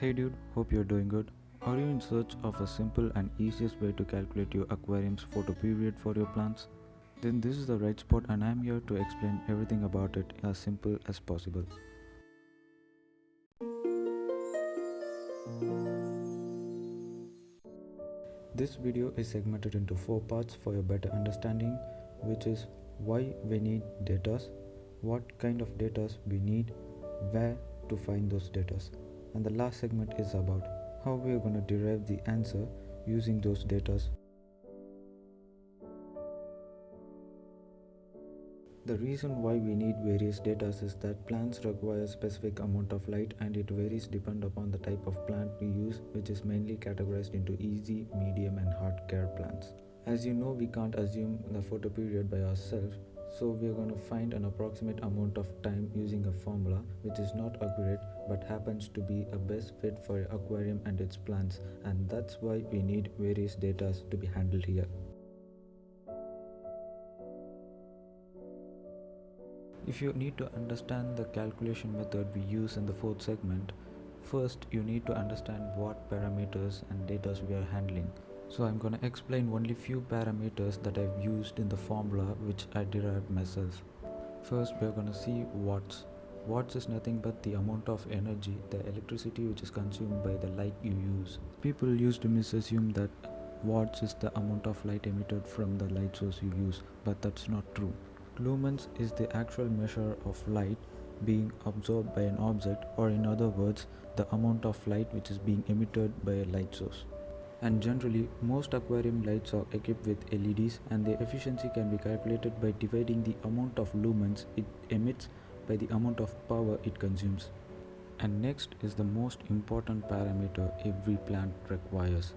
Hey dude, hope you're doing good. Are you in search of a simple and easiest way to calculate your aquarium's photo period for your plants? Then this is the right spot and I'm here to explain everything about it as simple as possible. This video is segmented into 4 parts for your better understanding, which is why we need data, what kind of data we need, where to find those data, and the last segment is about how we are going to derive the answer using those data. The reason why we need various data is that plants require a specific amount of light and it varies depending upon the type of plant we use, which is mainly categorized into easy, medium and hard care plants. As you know, we can't assume the photoperiod by ourselves, so we are going to find an approximate amount of time using a formula which is not accurate but happens to be a best fit for your aquarium and its plants, and that's why we need various data to be handled here. If you need to understand the calculation method we use in the fourth segment, first you need to understand what parameters and data we are handling. So I'm going to explain only few parameters that I've used in the formula which I derived myself. First we are going to see watts. Watts is nothing but the amount of energy, the electricity which is consumed by the light you use. People used to misassume that watts is the amount of light emitted from the light source you use, but that's not true. Lumens is the actual measure of light being absorbed by an object, or in other words, the amount of light which is being emitted by a light source. And generally, most aquarium lights are equipped with LEDs and the efficiency can be calculated by dividing the amount of lumens it emits by the amount of power it consumes. And next is the most important parameter every plant requires.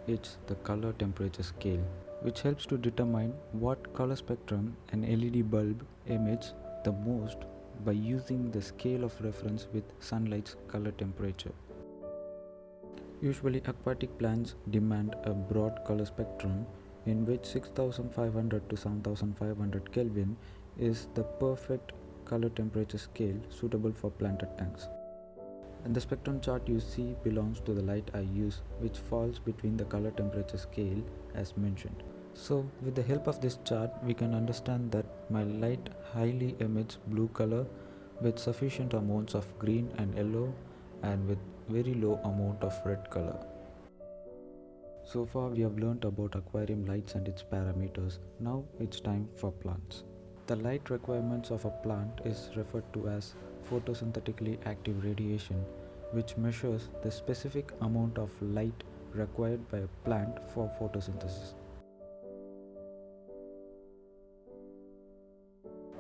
It's the color temperature scale, which helps to determine what color spectrum an LED bulb emits the most by using the scale of reference with sunlight's color temperature. Usually aquatic plants demand a broad color spectrum in which 6500 to 7500 Kelvin is the perfect color temperature scale suitable for planted tanks. And the spectrum chart you see belongs to the light I use, which falls between the color temperature scale as mentioned. So with the help of this chart, we can understand that my light highly emits blue color with sufficient amounts of green and yellow and with very low amount of red color. So far we have learnt about aquarium lights and its parameters. Now it's time for plants. The light requirements of a plant is referred to as photosynthetically active radiation, which measures the specific amount of light required by a plant for photosynthesis.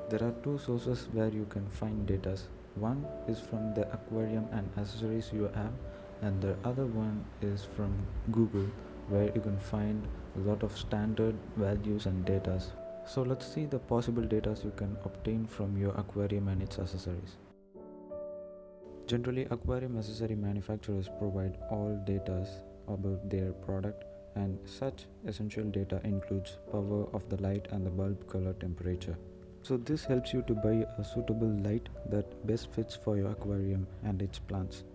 There are two sources where you can find data. One is from the aquarium and accessories you have, and the other one is from Google, where you can find a lot of standard values and data. So let's see the possible data you can obtain from your aquarium and its accessories. Generally, aquarium accessory manufacturers provide all data about their product, and such essential data includes power of the light and the bulb color temperature. So this helps you to buy a suitable light that best fits for your aquarium and its plants.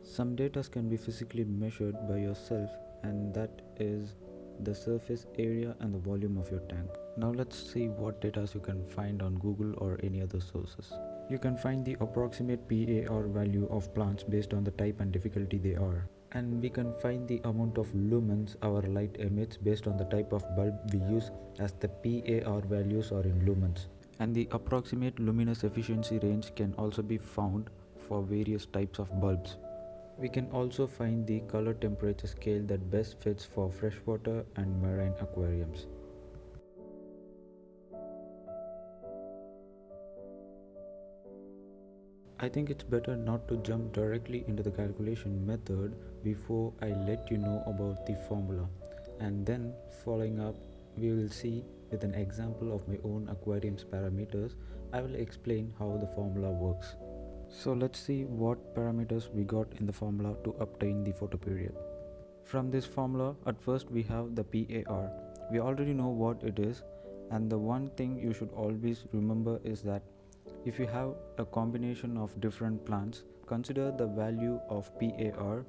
Some data can be physically measured by yourself, and that is the surface area and the volume of your tank. Now let's see what data you can find on Google or any other sources. You can find the approximate PAR value of plants based on the type and difficulty they are. And we can find the amount of lumens our light emits based on the type of bulb we use, as the PAR values are in lumens. And the approximate luminous efficiency range can also be found for various types of bulbs. We can also find the color temperature scale that best fits for freshwater and marine aquariums. I think it's better not to jump directly into the calculation method before I let you know about the formula, and then following up we will see with an example of my own aquarium's parameters. I will explain how the formula works. So let's see what parameters we got in the formula to obtain the photoperiod. From this formula, at first we have the PAR. We already know what it is, and the one thing you should always remember is that If you have a combination of different plants, consider the value of PAR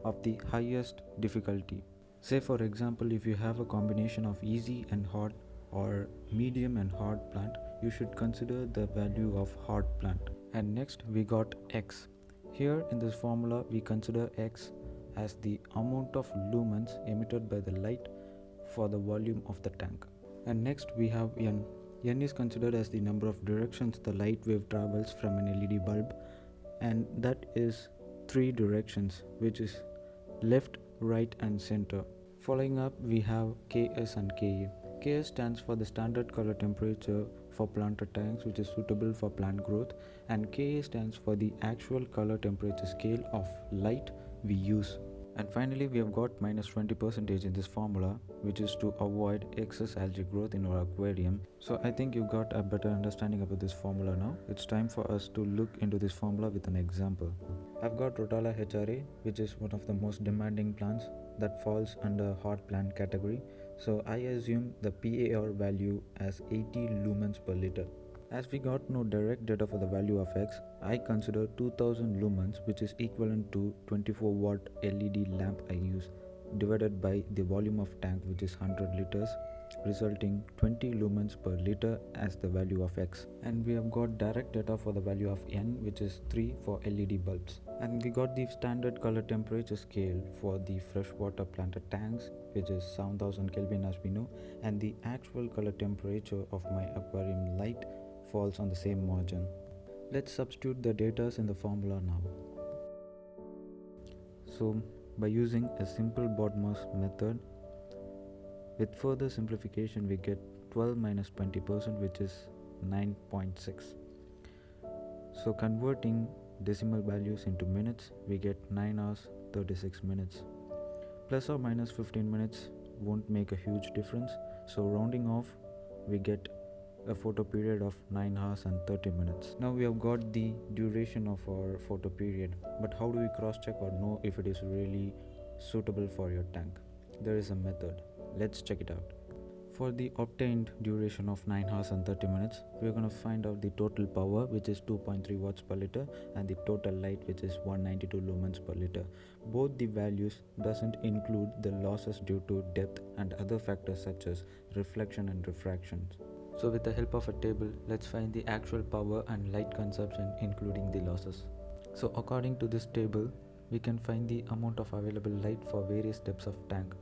of the highest difficulty. Say for example, if you have a combination of easy and hard or medium and hard plant, you should consider the value of hard plant. And next we got X. Here in this formula we consider X as the amount of lumens emitted by the light for the volume of the tank. And next we have N. N is considered as the number of directions the light wave travels from an LED bulb, and that is 3 directions, which is left, right and center. Following up we have Ks and Ka. Ks stands for the standard color temperature for planted tanks, which is suitable for plant growth, and Ka stands for the actual color temperature scale of light we use. And finally we have got minus 20% in this formula, which is to avoid excess algae growth in our aquarium. So I think you got a better understanding about this formula now. It's time for us to look into this formula with an example. I've got Rotala HRA, which is one of the most demanding plants that falls under hard plant category. So I assume the PAR value as 80 lumens per liter. As we got no direct data for the value of X, I consider 2000 lumens, which is equivalent to 24 watt LED lamp I use, divided by the volume of tank, which is 100 liters, resulting 20 lumens per liter as the value of X. And we have got direct data for the value of N, which is 3 for LED bulbs. And we got the standard color temperature scale for the freshwater planted tanks, which is 7000 Kelvin as we know, and the actual color temperature of my aquarium light falls on the same margin. Let's substitute the data in the formula now. So by using a simple BODMAS method, with further simplification we get 12 minus 20%, which is 9.6. So converting decimal values into minutes, we get 9 hours 36 minutes. Plus or minus 15 minutes won't make a huge difference, so rounding off we get a photo period of 9 hours and 30 minutes. Now we have got the duration of our photo period, but how do we cross check or know if it is really suitable for your tank? There is a method. Let's check it out. For the obtained duration of 9 hours and 30 minutes, we are going to find out the total power, which is 2.3 watts per liter, and the total light, which is 192 lumens per liter. Both the values doesn't include the losses due to depth and other factors such as reflection and refraction. So with the help of a table, let's find the actual power and light consumption including the losses. So according to this table, we can find the amount of available light for various depths of tank.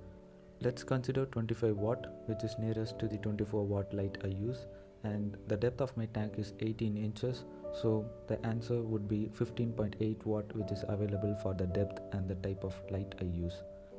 Let's consider 25 watt, which is nearest to the 24 watt light I use, and the depth of my tank is 18 inches, so the answer would be 15.8 watt, which is available for the depth and the type of light I use.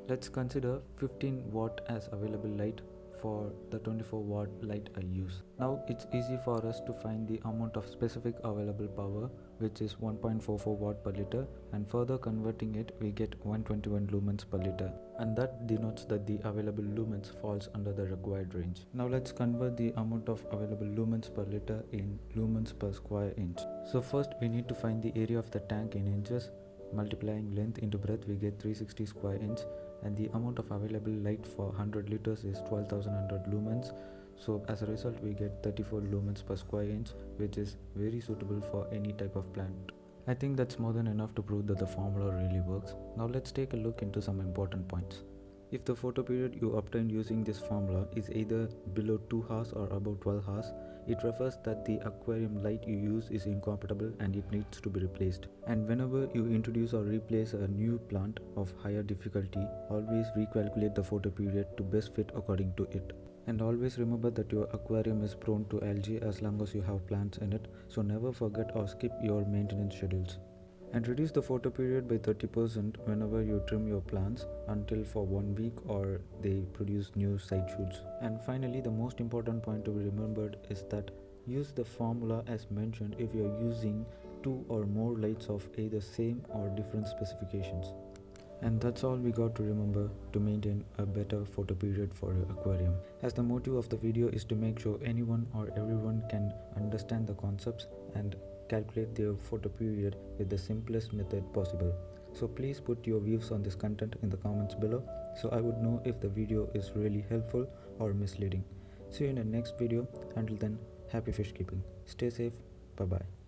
Let's consider 15 watt as available light for the 24 watt light I use. Now it's easy for us to find the amount of specific available power, which is 1.44 watt per liter, and further converting it we get 121 lumens per liter, and that denotes that the available lumens falls under the required range. Now let's convert the amount of available lumens per liter in lumens per square inch. So first we need to find the area of the tank in inches. Multiplying length into breadth we get 360 square inch, and the amount of available light for 100 liters is 12,100 lumens. So as a result we get 34 lumens per square inch, which is very suitable for any type of plant. I think that's more than enough to prove that the formula really works. Now let's take a look into some important points. If the photo period you obtained using this formula is either below 2 hours or above 12 hours, it refers that the aquarium light you use is incompatible and it needs to be replaced. And whenever you introduce or replace a new plant of higher difficulty, always recalculate the photo period to best fit according to it. And always remember that your aquarium is prone to algae as long as you have plants in it, so never forget or skip your maintenance schedules. And reduce the photo period by 30% whenever you trim your plants until for 1 week or they produce new side shoots. And finally, the most important point to be remembered is that use the formula as mentioned if you are using 2 or more lights of either same or different specifications. And that's all we got to remember to maintain a better photo period for your aquarium. As the motive of the video is to make sure anyone or everyone can understand the concepts and calculate their photo period with the simplest method possible. So please put your views on this content in the comments below, so I would know if the video is really helpful or misleading. See you in the next video. Until then, happy fish keeping. Stay safe. Bye bye.